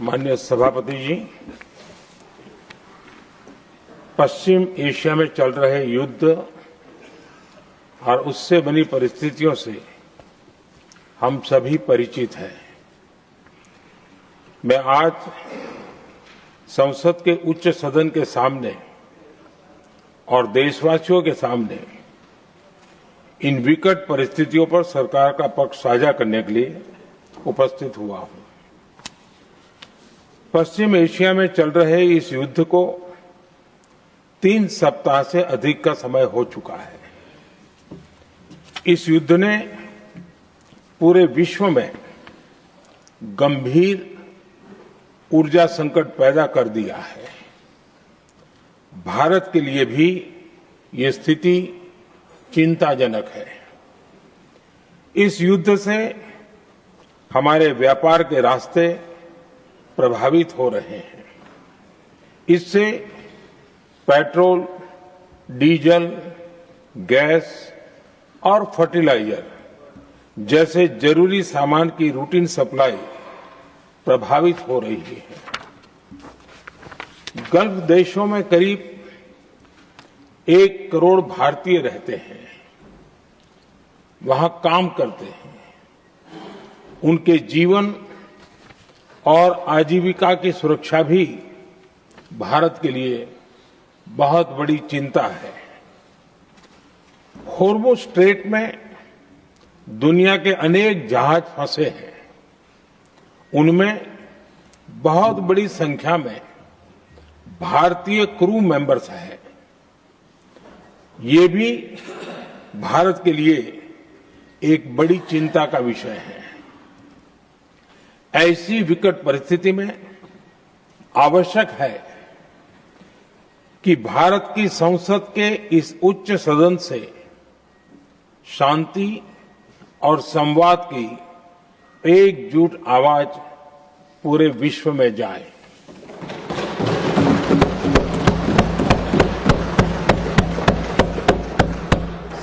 माननीय सभापति जी, पश्चिम एशिया में चल रहे युद्ध और उससे बनी परिस्थितियों से हम सभी परिचित हैं। मैं आज संसद के उच्च सदन के सामने और देशवासियों के सामने इन विकट परिस्थितियों पर सरकार का पक्ष साझा करने के लिए उपस्थित हुआ हूं। पश्चिम एशिया में चल रहे इस युद्ध को 3 सप्ताह से अधिक का समय हो चुका है। इस युद्ध ने पूरे विश्व में गंभीर ऊर्जा संकट पैदा कर दिया है। भारत के लिए भी ये स्थिति चिंताजनक है। इस युद्ध से हमारे व्यापार के रास्ते प्रभावित हो रहे हैं। इससे पेट्रोल, डीजल, गैस और फर्टिलाइजर जैसे जरूरी सामान की रूटीन सप्लाई प्रभावित हो रही है। गल्फ देशों में करीब 1 करोड़ भारतीय रहते हैं, वहां काम करते हैं। उनके जीवन और आजीविका की सुरक्षा भी भारत के लिए बहुत बड़ी चिंता है। होर्मुज स्ट्रेट में दुनिया के अनेक जहाज फंसे हैं। उनमें बहुत बड़ी संख्या में भारतीय क्रू मेंबर्स हैं। ये भी भारत के लिए एक बड़ी चिंता का विषय है। ऐसी विकट परिस्थिति में आवश्यक है कि भारत की संसद के इस उच्च सदन से शांति और संवाद की एकजुट आवाज पूरे विश्व में जाए।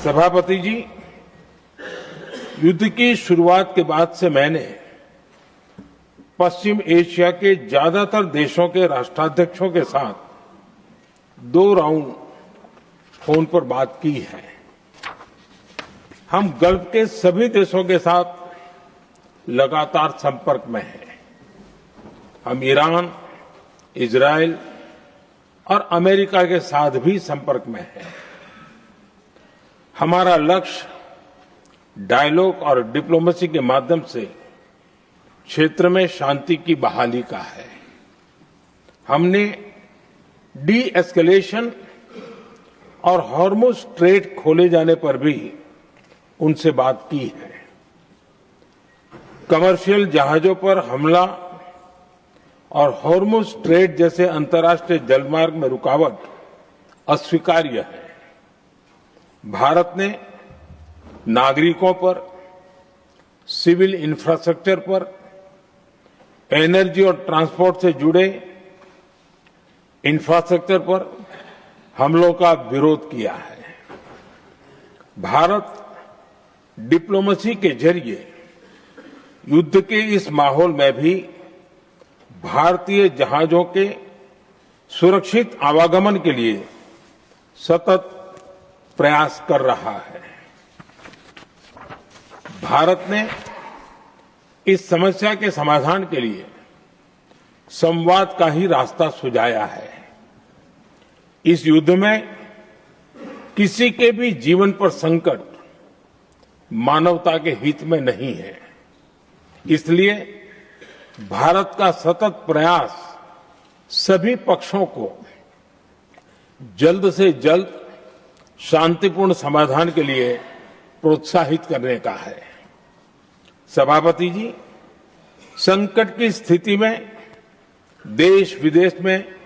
सभापति जी, युद्ध की शुरुआत के बाद से मैंने पश्चिम एशिया के ज्यादातर देशों के राष्ट्राध्यक्षों के साथ 2 राउंड फोन पर बात की है। हम गल्फ के सभी देशों के साथ लगातार संपर्क में हैं। हम ईरान, इजराइल और अमेरिका के साथ भी संपर्क में हैं। हमारा लक्ष्य डायलॉग और डिप्लोमेसी के माध्यम से क्षेत्र में शांति की बहाली का है। हमने डी एस्केलेशन और हॉर्मुज स्ट्रेट खोले जाने पर भी उनसे बात की है। कमर्शियल जहाजों पर हमला और हॉर्मुज स्ट्रेट जैसे अंतर्राष्ट्रीय जलमार्ग में रुकावट अस्वीकार्य है। भारत ने नागरिकों पर, सिविल इंफ्रास्ट्रक्चर पर, एनर्जी और ट्रांसपोर्ट से जुड़े इंफ्रास्ट्रक्चर पर हमलों का विरोध किया है। भारत डिप्लोमेसी के जरिए युद्ध के इस माहौल में भी भारतीय जहाजों के सुरक्षित आवागमन के लिए सतत प्रयास कर रहा है। भारत ने इस समस्या के समाधान के लिए संवाद का ही रास्ता सुझाया है। इस युद्ध में किसी के भी जीवन पर संकट मानवता के हित में नहीं है। इसलिए भारत का सतत प्रयास सभी पक्षों को जल्द से जल्द शांतिपूर्ण समाधान के लिए प्रोत्साहित करने का है। सभापति जी, संकट की स्थिति में देश विदेश में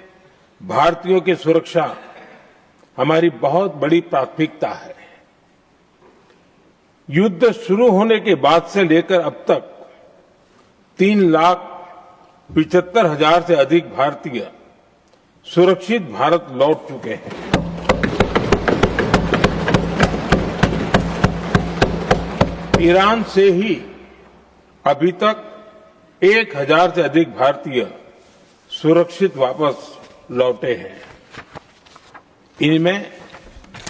भारतीयों की सुरक्षा हमारी बहुत बड़ी प्राथमिकता है। युद्ध शुरू होने के बाद से लेकर अब तक 3,75,000 से अधिक भारतीय सुरक्षित भारत लौट चुके हैं। ईरान से ही अभी तक 1000 से अधिक भारतीय सुरक्षित वापस लौटे हैं। इनमें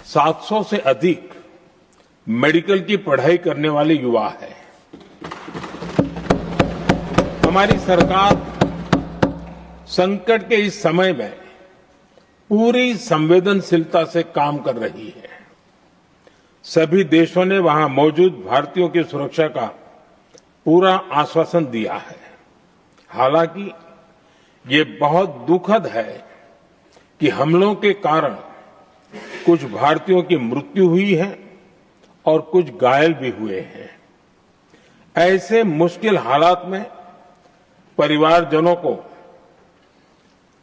700 से अधिक मेडिकल की पढ़ाई करने वाले युवा हैं। हमारी सरकार संकट के इस समय में पूरी संवेदनशीलता से काम कर रही है। सभी देशों ने वहां मौजूद भारतीयों की सुरक्षा का पूरा आश्वासन दिया है। हालांकि ये बहुत दुखद है कि हमलों के कारण कुछ भारतीयों की मृत्यु हुई है और कुछ घायल भी हुए हैं। ऐसे मुश्किल हालात में परिवारजनों को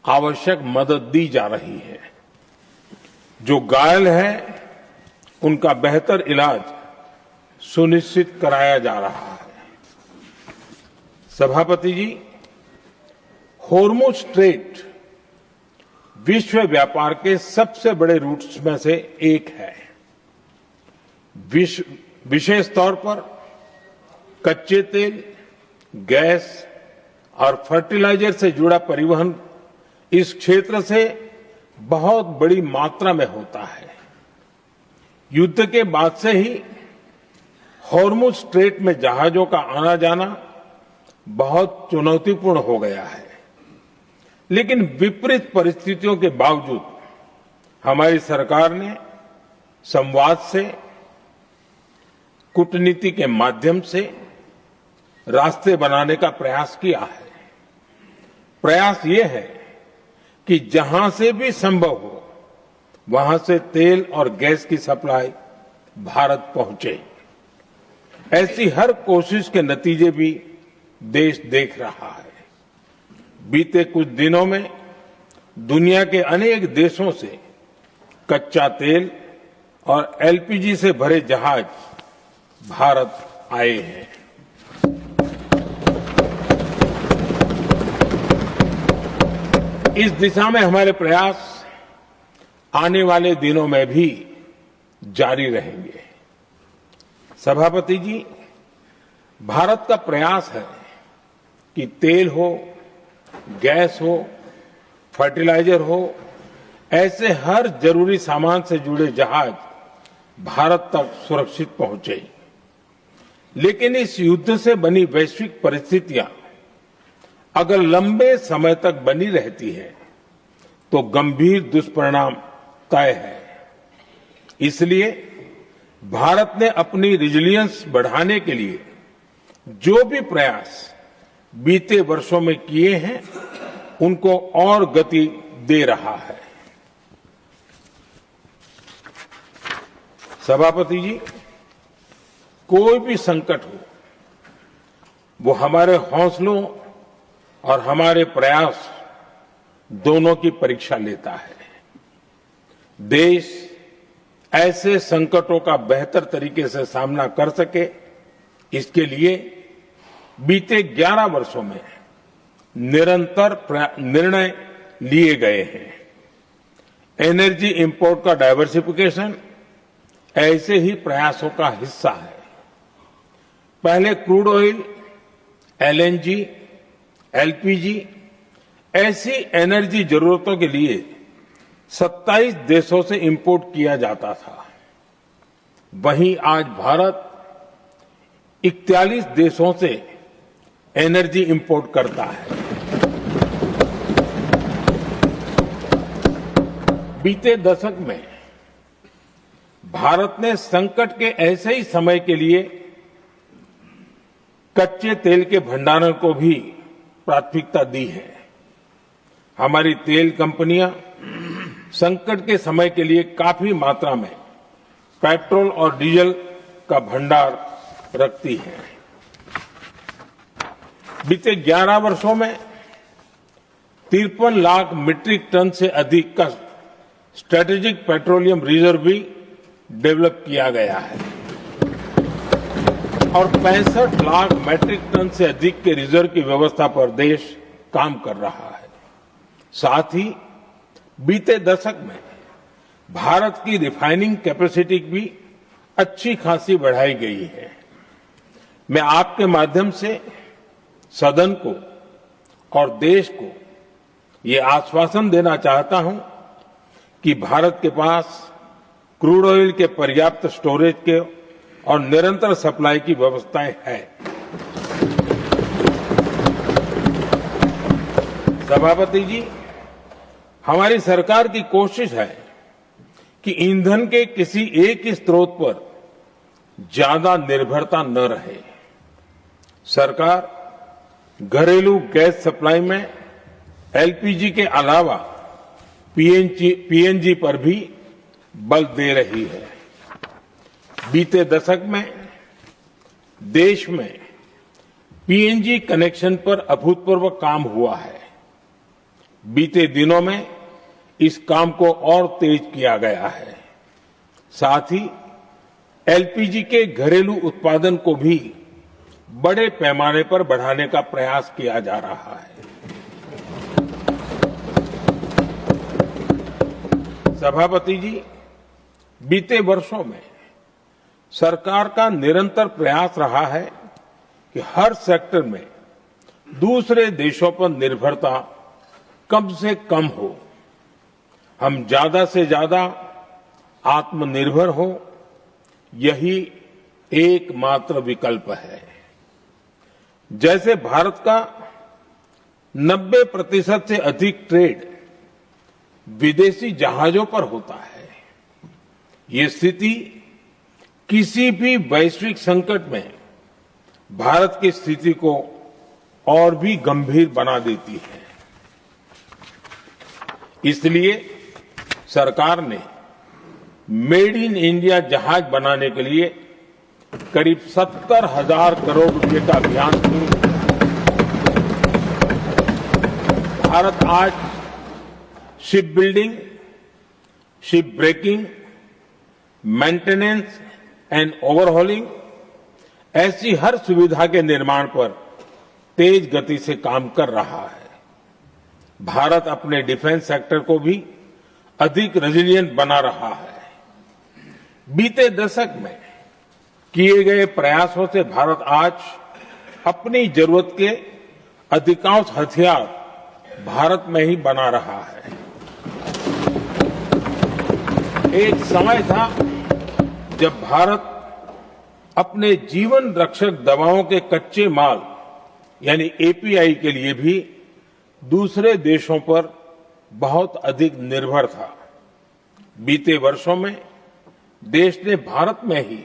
आवश्यक मदद दी जा रही है। जो घायल है उनका बेहतर इलाज सुनिश्चित कराया जा रहा है। सभापति जी, होर्मुज स्ट्रेट विश्व व्यापार के सबसे बड़े रूट्स में से एक है। विशेष तौर पर कच्चे तेल, गैस और फर्टिलाइजर से जुड़ा परिवहन इस क्षेत्र से बहुत बड़ी मात्रा में होता है। युद्ध के बाद से ही होर्मुज स्ट्रेट में जहाजों का आना जाना बहुत चुनौतीपूर्ण हो गया है। लेकिन विपरीत परिस्थितियों के बावजूद हमारी सरकार ने संवाद से, कूटनीति के माध्यम से रास्ते बनाने का प्रयास किया है। प्रयास ये है कि जहां से भी संभव हो वहां से तेल और गैस की सप्लाई भारत पहुंचे। ऐसी हर कोशिश के नतीजे भी देश देख रहा है। बीते कुछ दिनों में दुनिया के अनेक देशों से कच्चा तेल और एलपीजी से भरे जहाज भारत आए हैं। इस दिशा में हमारे प्रयास आने वाले दिनों में भी जारी रहेंगे। सभापति जी, भारत का प्रयास है कि तेल हो, गैस हो, फर्टिलाइजर हो, ऐसे हर जरूरी सामान से जुड़े जहाज भारत तक सुरक्षित पहुंचे। लेकिन इस युद्ध से बनी वैश्विक परिस्थितियां अगर लंबे समय तक बनी रहती है तो गंभीर दुष्परिणाम तय है। इसलिए भारत ने अपनी रेजिलियंस बढ़ाने के लिए जो भी प्रयास बीते वर्षों में किए हैं उनको और गति दे रहा है। सभापति जी, कोई भी संकट हो वो हमारे हौसलों और हमारे प्रयास दोनों की परीक्षा लेता है। देश ऐसे संकटों का बेहतर तरीके से सामना कर सके, इसके लिए बीते 11 वर्षों में निरंतर निर्णय लिए गए हैं। एनर्जी इंपोर्ट का डाइवर्सिफिकेशन ऐसे ही प्रयासों का हिस्सा है। पहले क्रूड ऑयल, एलएनजी, एलपीजी ऐसी एनर्जी जरूरतों के लिए 27 देशों से इंपोर्ट किया जाता था। वहीं आज भारत 41 देशों से एनर्जी इंपोर्ट करता है। बीते दशक में भारत ने संकट के ऐसे ही समय के लिए कच्चे तेल के भंडारण को भी प्राथमिकता दी है। हमारी तेल कंपनियां संकट के समय के लिए काफी मात्रा में पेट्रोल और डीजल का भंडार रखती हैं। बीते 11 वर्षों में 53 लाख मीट्रिक टन से अधिक का स्ट्रेटेजिक पेट्रोलियम रिजर्व भी डेवलप किया गया है और 65 लाख मैट्रिक टन से अधिक के रिजर्व की व्यवस्था पर देश काम कर रहा है। साथ ही बीते दशक में भारत की रिफाइनिंग कैपेसिटी भी अच्छी खासी बढ़ाई गई है। मैं आपके माध्यम से सदन को और देश को ये आश्वासन देना चाहता हूं कि भारत के पास क्रूड ऑयल के पर्याप्त स्टोरेज के और निरंतर सप्लाई की व्यवस्थाएं हैं। सभापति जी, हमारी सरकार की कोशिश है कि ईंधन के किसी एक ही स्रोत पर ज्यादा निर्भरता न रहे। सरकार घरेलू गैस सप्लाई में एलपीजी के अलावा पीएनजी पर भी बल दे रही है। बीते दशक में देश में पीएनजी कनेक्शन पर अभूतपूर्व काम हुआ है। बीते दिनों में इस काम को और तेज किया गया है। साथ ही एलपीजी के घरेलू उत्पादन को भी बड़े पैमाने पर बढ़ाने का प्रयास किया जा रहा है। सभापति जी, बीते वर्षों में सरकार का निरंतर प्रयास रहा है कि हर सेक्टर में दूसरे देशों पर निर्भरता कम से कम हो, हम ज्यादा से ज्यादा आत्मनिर्भर हो, यही एकमात्र विकल्प है। जैसे भारत का 90% से अधिक ट्रेड विदेशी जहाजों पर होता है, ये स्थिति किसी भी वैश्विक संकट में भारत की स्थिति को और भी गंभीर बना देती है। इसलिए सरकार ने मेड इन इंडिया जहाज बनाने के लिए करीब 70,000 करोड़ रुपए का अभियान शुरू किया। भारत आज ship building, ship breaking, maintenance and overhauling ऐसी हर सुविधा के निर्माण पर तेज गति से काम कर रहा है। भारत अपने डिफेंस सेक्टर को भी अधिक रेजिलिएंट बना रहा है। बीते दशक में किए गए प्रयासों से भारत आज अपनी जरूरत के अधिकांश हथियार भारत में ही बना रहा है। एक समय था जब भारत अपने जीवन रक्षक दवाओं के कच्चे माल यानी एपीआई के लिए भी दूसरे देशों पर बहुत अधिक निर्भर था। बीते वर्षों में देश ने भारत में ही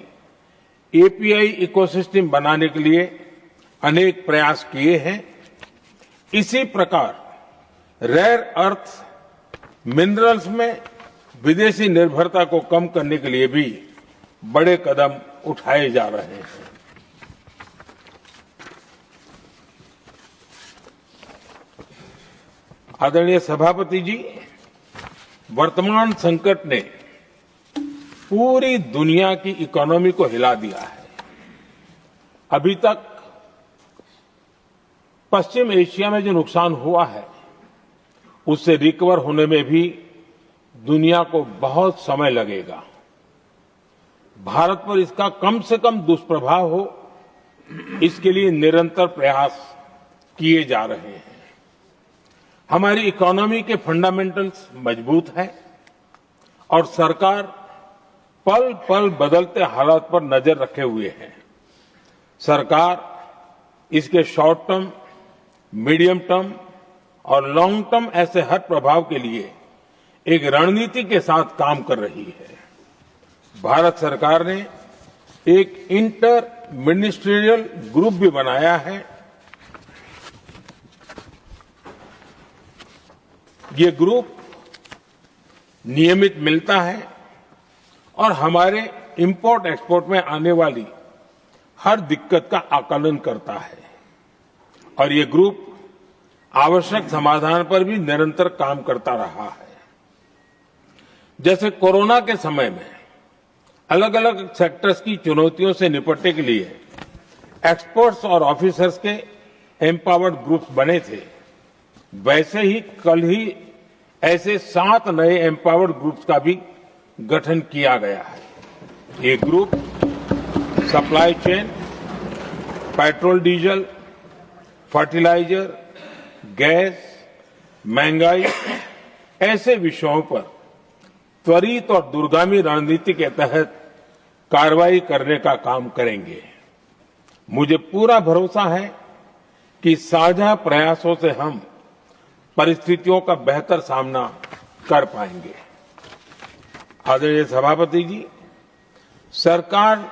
एपीआई इकोसिस्टम बनाने के लिए अनेक प्रयास किए हैं। इसी प्रकार रेयर अर्थ मिनरल्स में विदेशी निर्भरता को कम करने के लिए भी बड़े कदम उठाए जा रहे हैं। आदरणीय सभापति जी, वर्तमान संकट ने पूरी दुनिया की इकोनॉमी को हिला दिया है। अभी तक पश्चिम एशिया में जो नुकसान हुआ है उससे रिकवर होने में भी दुनिया को बहुत समय लगेगा। भारत पर इसका कम से कम दुष्प्रभाव हो, इसके लिए निरंतर प्रयास किए जा रहे हैं। हमारी इकोनॉमी के फंडामेंटल्स मजबूत हैं और सरकार पल पल बदलते हालात पर नजर रखे हुए है। सरकार इसके शॉर्ट टर्म, मीडियम टर्म और लॉन्ग टर्म ऐसे हर प्रभाव के लिए एक रणनीति के साथ काम कर रही है। भारत सरकार ने एक इंटर मिनिस्ट्रियल ग्रुप भी बनाया है। ये ग्रुप नियमित मिलता है और हमारे इंपोर्ट एक्सपोर्ट में आने वाली हर दिक्कत का आकलन करता है और ये ग्रुप आवश्यक समाधान पर भी निरंतर काम करता रहा है। जैसे कोरोना के समय में अलग अलग सेक्टर्स की चुनौतियों से निपटने के लिए एक्सपर्ट्स और ऑफिसर्स के एम्पावर्ड ग्रुप्स बने थे, वैसे ही कल ही ऐसे 7 नए एम्पावर्ड ग्रुप्स का भी गठन किया गया है। ये group supply chain, petrol diesel, fertiliser, gas, महंगाई ऐसे विषयों पर त्वरित और दूरगामी रणनीति के तहत कार्रवाई करने का काम करेंगे। मुझे पूरा भरोसा है कि साझा प्रयासों से हम परिस्थितियों का बेहतर सामना कर पाएंगे। आदरणीय सभापति जी, सरकार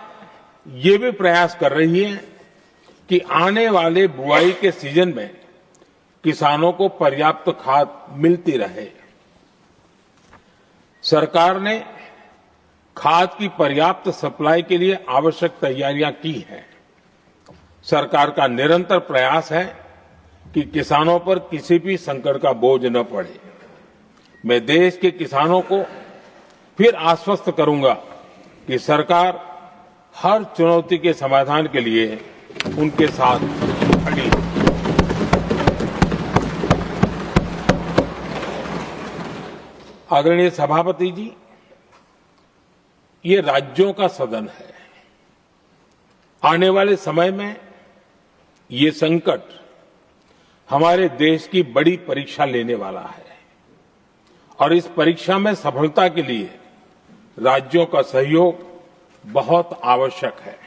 ये भी प्रयास कर रही है कि आने वाले बुआई के सीजन में किसानों को पर्याप्त खाद मिलती रहे। सरकार ने खाद की पर्याप्त सप्लाई के लिए आवश्यक तैयारियां की हैं। सरकार का निरंतर प्रयास है कि किसानों पर किसी भी संकट का बोझ न पड़े। मैं देश के किसानों को फिर आश्वस्त करूंगा कि सरकार हर चुनौती के समाधान के लिए उनके साथ खड़ी है। आदरणीय सभापति जी, ये राज्यों का सदन है। आने वाले समय में ये संकट हमारे देश की बड़ी परीक्षा लेने वाला है और इस परीक्षा में सफलता के लिए राज्यों का सहयोग बहुत आवश्यक है।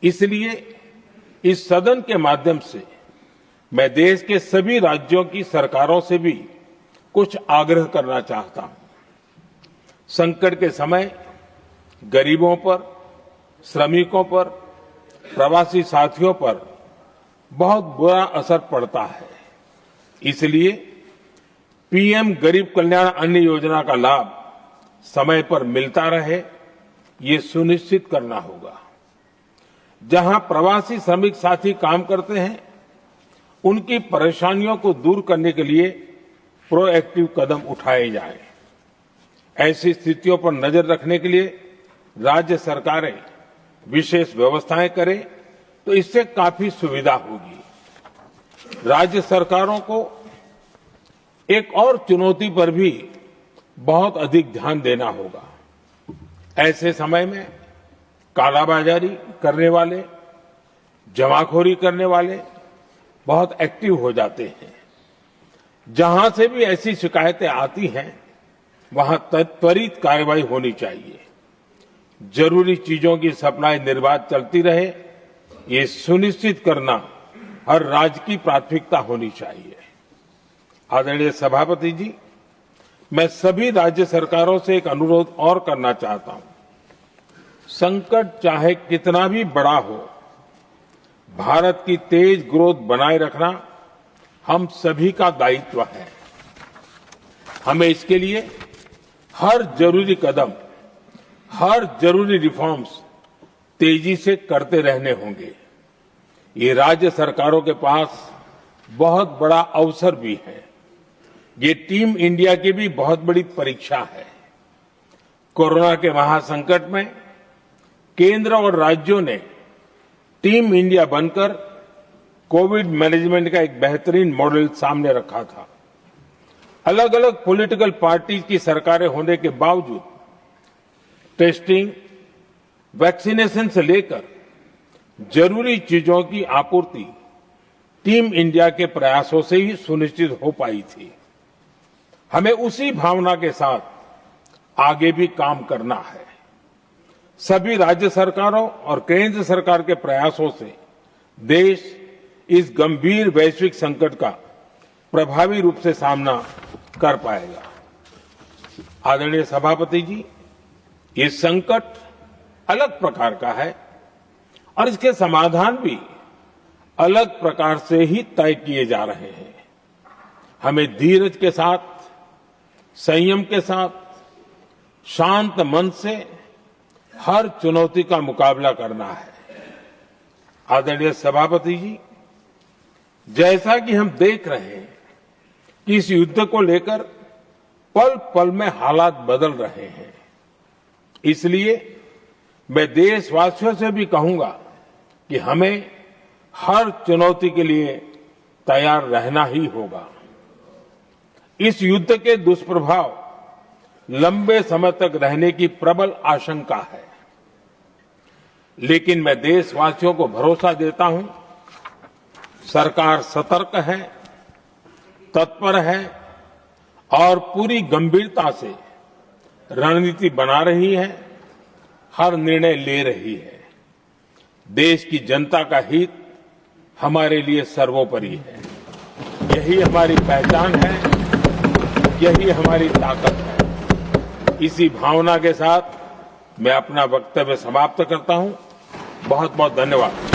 इसलिए इस सदन के माध्यम से मैं देश के सभी राज्यों की सरकारों से भी कुछ आग्रह करना चाहता हूं। संकट के समय गरीबों पर, श्रमिकों पर, प्रवासी साथियों पर बहुत बुरा असर पड़ता है। इसलिए पीएम गरीब कल्याण अन्न योजना का लाभ समय पर मिलता रहे, ये सुनिश्चित करना होगा। जहां प्रवासी श्रमिक साथी काम करते हैं, उनकी परेशानियों को दूर करने के लिए प्रोएक्टिव कदम उठाए जाएं। ऐसी स्थितियों पर नजर रखने के लिए राज्य सरकारें विशेष व्यवस्थाएं करें तो इससे काफी सुविधा होगी। राज्य सरकारों को एक और चुनौती पर भी बहुत अधिक ध्यान देना होगा। ऐसे समय में कालाबाजारी करने वाले, जमाखोरी करने वाले बहुत एक्टिव हो जाते हैं। जहां से भी ऐसी शिकायतें आती हैं, वहां त्वरित कार्रवाई होनी चाहिए। जरूरी चीजों की सप्लाई निर्बाध चलती रहे, ये सुनिश्चित करना हर राज्य की प्राथमिकता होनी चाहिए। आदरणीय सभापति जी, मैं सभी राज्य सरकारों से एक अनुरोध और करना चाहता हूं। संकट चाहे कितना भी बड़ा हो, भारत की तेज ग्रोथ बनाए रखना हम सभी का दायित्व है। हमें इसके लिए हर जरूरी कदम, हर जरूरी रिफॉर्म्स तेजी से करते रहने होंगे। ये राज्य सरकारों के पास बहुत बड़ा अवसर भी है। ये टीम इंडिया की भी बहुत बड़ी परीक्षा है। कोरोना के महासंकट में केंद्र और राज्यों ने टीम इंडिया बनकर कोविड मैनेजमेंट का एक बेहतरीन मॉडल सामने रखा था। अलग अलग पॉलिटिकल पार्टी की सरकारें होने के बावजूद टेस्टिंग, वैक्सीनेशन से लेकर जरूरी चीजों की आपूर्ति टीम इंडिया के प्रयासों से ही सुनिश्चित हो पाई थी। हमें उसी भावना के साथ आगे भी काम करना है। सभी राज्य सरकारों और केंद्र सरकार के प्रयासों से देश इस गंभीर वैश्विक संकट का प्रभावी रूप से सामना कर पाएगा। आदरणीय सभापति जी, ये संकट अलग प्रकार का है और इसके समाधान भी अलग प्रकार से ही तय किए जा रहे हैं। हमें धीरज के साथ, संयम के साथ, शांत मन से हर चुनौती का मुकाबला करना है। आदरणीय सभापति जी, जैसा कि हम देख रहे हैं कि इस युद्ध को लेकर पल पल में हालात बदल रहे हैं, इसलिए मैं देशवासियों से भी कहूंगा कि हमें हर चुनौती के लिए तैयार रहना ही होगा। इस युद्ध के दुष्प्रभाव लंबे समय तक रहने की प्रबल आशंका है, लेकिन मैं देशवासियों को भरोसा देता हूं, सरकार सतर्क है, तत्पर है और पूरी गंभीरता से रणनीति बना रही है, हर निर्णय ले रही है। देश की जनता का हित हमारे लिए सर्वोपरि है। यही हमारी पहचान है, यही हमारी ताकत है। इसी भावना के साथ मैं अपना वक्तव्य समाप्त करता हूं। बहुत बहुत धन्यवाद।